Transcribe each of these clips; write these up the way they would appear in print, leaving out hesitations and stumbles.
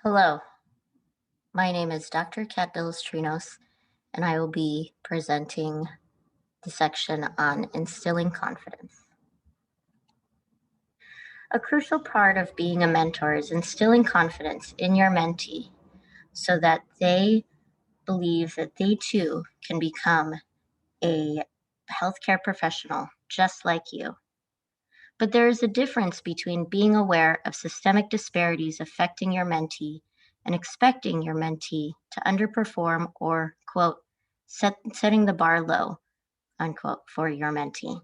Hello, my name is Dr. Kat Trinos, and I will be presenting the section on instilling confidence. A crucial part of being a mentor is instilling confidence in your mentee so that they believe that they too can become a healthcare professional just like you. But there is a difference between being aware of systemic disparities affecting your mentee and expecting your mentee to underperform or, quote, setting the bar low, unquote, for your mentee.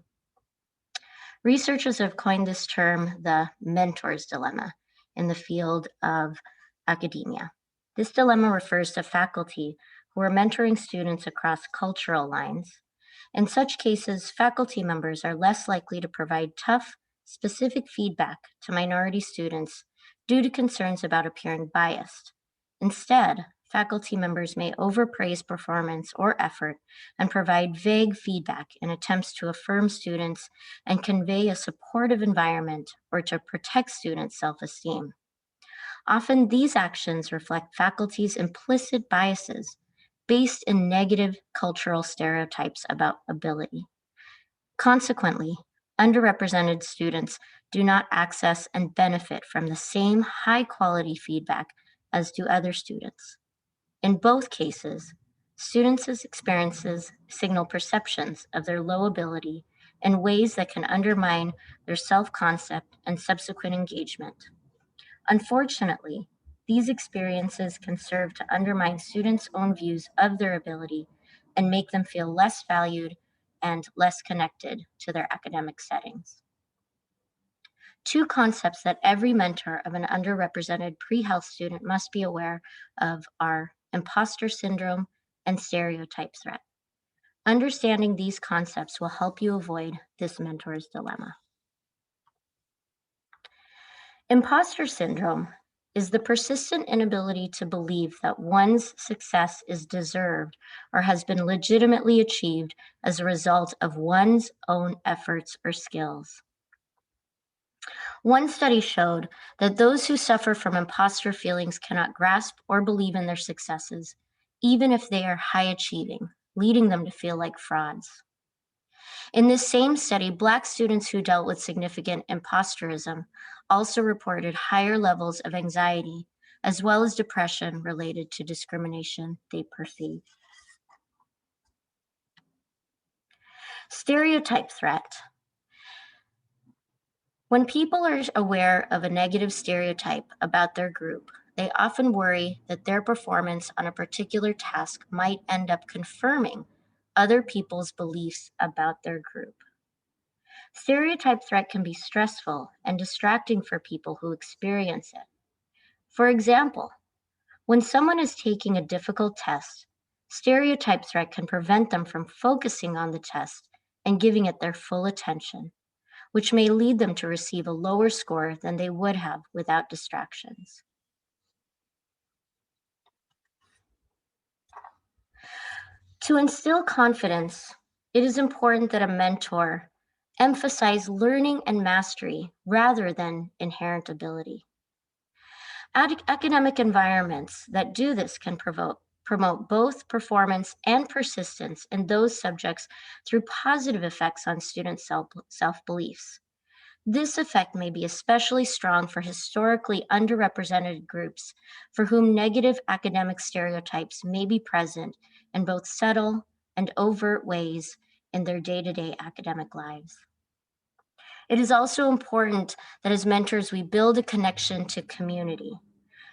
Researchers have coined this term the mentor's dilemma in the field of academia. This dilemma refers to faculty who are mentoring students across cultural lines. In such cases, faculty members are less likely to provide tough, specific feedback to minority students due to concerns about appearing biased. Instead, faculty members may overpraise performance or effort and provide vague feedback in attempts to affirm students and convey a supportive environment or to protect students' self esteem. Often, these actions reflect faculty's implicit biases based in negative cultural stereotypes about ability. Consequently, underrepresented students do not access and benefit from the same high quality feedback as do other students. In both cases, students' experiences signal perceptions of their low ability in ways that can undermine their self concept and subsequent engagement. Unfortunately, these experiences can serve to undermine students' own views of their ability and make them feel less valued and less connected to their academic settings. Two concepts that every mentor of an underrepresented pre health student must be aware of are imposter syndrome and stereotype threat. Understanding these concepts will help you avoid this mentor's dilemma. Imposter syndrome is the persistent inability to believe that one's success is deserved or has been legitimately achieved as a result of one's own efforts or skills. One study showed that those who suffer from imposter feelings cannot grasp or believe in their successes, even if they are high achieving, leading them to feel like frauds. In this same study, Black students who dealt with significant imposterism also reported higher levels of anxiety as well as depression related to discrimination they perceived. Stereotype threat. When people are aware of a negative stereotype about their group, they often worry that their performance on a particular task might end up confirming other people's beliefs about their group. Stereotype threat can be stressful and distracting for people who experience it. For example, when someone is taking a difficult test, stereotype threat can prevent them from focusing on the test and giving it their full attention, which may lead them to receive a lower score than they would have without distractions. To instill confidence, it is important that a mentor emphasize learning and mastery rather than inherent ability. Academic environments that do this can promote both performance and persistence in those subjects through positive effects on student self beliefs. This effect may be especially strong for historically underrepresented groups for whom negative academic stereotypes may be present in both subtle and overt ways in their day to day academic lives. It is also important that as mentors, we build a connection to community,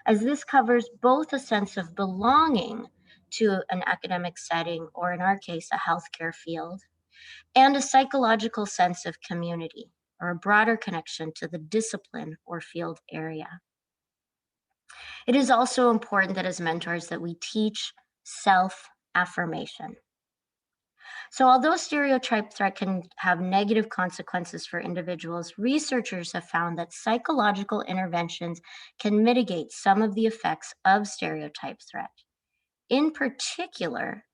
as this covers both a sense of belonging to an academic setting, or in our case, a healthcare field, and a psychological sense of community, or a broader connection to the discipline or field area. It is also important that as mentors that we teach self-affirmation. So although stereotype threat can have negative consequences for individuals, researchers have found that psychological interventions can mitigate some of the effects of stereotype threat. In particular,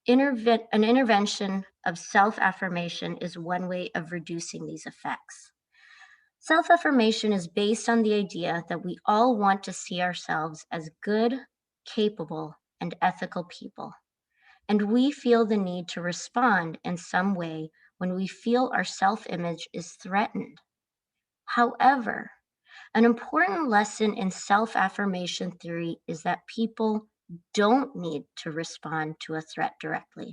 an intervention of self affirmation is one way of reducing these effects. Self affirmation is based on the idea that we all want to see ourselves as good, capable, and ethical people. And we feel the need to respond in some way when we feel our self image is threatened. However, an important lesson in self affirmation theory is that people don't need to respond to a threat directly.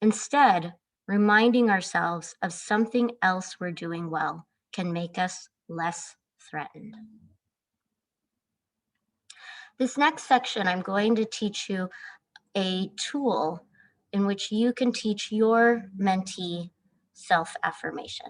Instead, reminding ourselves of something else we're doing well can make us less threatened. This next section, I'm going to teach you a tool in which you can teach your mentee self affirmation.